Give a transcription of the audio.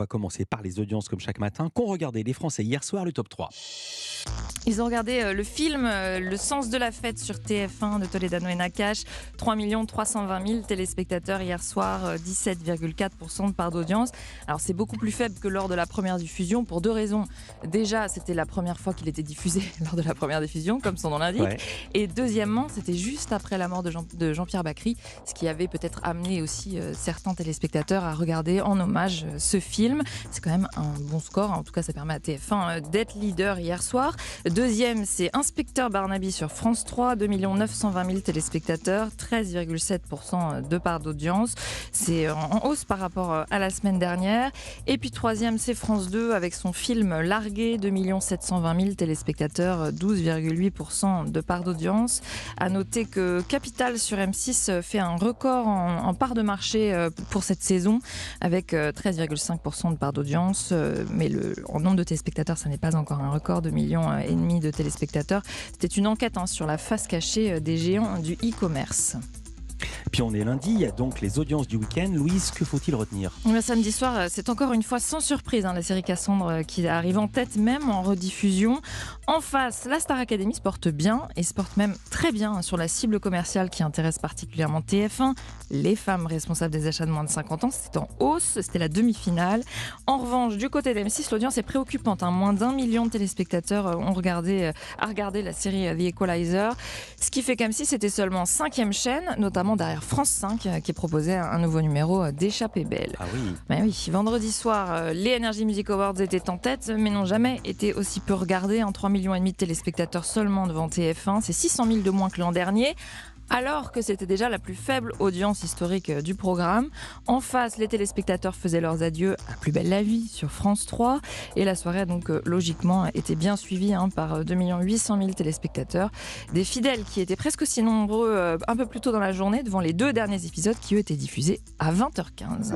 On va commencer par les audiences comme chaque matin. Qu'ont regardé les Français hier soir, le top 3? Ils ont regardé le film Le sens de la fête sur TF1 de Toledano et Nakache. 3 320 000 téléspectateurs hier soir, 17,4% de part d'audience. Alors c'est beaucoup plus faible que lors de la première diffusion pour deux raisons. Déjà, c'était la première fois qu'il était diffusé lors de la première diffusion, comme son nom l'indique. Ouais. Et deuxièmement, c'était juste après la mort de Jean-Pierre Bacri, ce qui avait peut-être amené aussi certains téléspectateurs à regarder en hommage ce film. C'est quand même un bon score, en tout cas ça permet à TF1 d'être leader hier soir. Deuxième, c'est Inspecteur Barnaby sur France 3, 2 920 000 téléspectateurs, 13,7% de part d'audience. C'est en hausse par rapport à la semaine dernière. Et puis troisième, c'est France 2 avec son film Largué, 2 720 000 téléspectateurs, 12,8% de part d'audience. À noter que Capital sur M6 fait un record en part de marché pour cette saison avec 13,5% de part d'audience. Mais en nombre de téléspectateurs, ça n'est pas encore un record, 2,5 millions de téléspectateurs. C'était une enquête sur la face cachée des géants du e-commerce. Puis on est lundi, il y a donc les audiences du week-end. Louise, que faut-il retenir? Samedi soir, c'est encore une fois sans surprise la série Cassandre qui arrive en tête même en rediffusion. En face, la Star Academy se porte bien et se porte même très bien sur la cible commerciale qui intéresse particulièrement TF1. Les femmes responsables des achats de moins de 50 ans, c'était en hausse, c'était la demi-finale. En revanche, du côté d'M6, l'audience est préoccupante. Moins d'1 million de téléspectateurs ont regardé la série The Equalizer. Ce qui fait qu'M6 était seulement 5e chaîne, notamment derrière France 5 qui proposait un nouveau numéro d'Échappée belle. Ah oui. Ben oui, vendredi soir, les Energy Music Awards étaient en tête, mais n'ont jamais été aussi peu regardés. 3,5 millions de téléspectateurs seulement devant TF1, c'est 600 000 de moins que l'an dernier. Alors que c'était déjà la plus faible audience historique du programme. En face, les téléspectateurs faisaient leurs adieux à Plus belle la vie sur France 3. Et la soirée a donc logiquement été bien suivie par 2 800 000 téléspectateurs. Des fidèles qui étaient presque aussi nombreux un peu plus tôt dans la journée devant les deux derniers épisodes qui eux étaient diffusés à 20h15.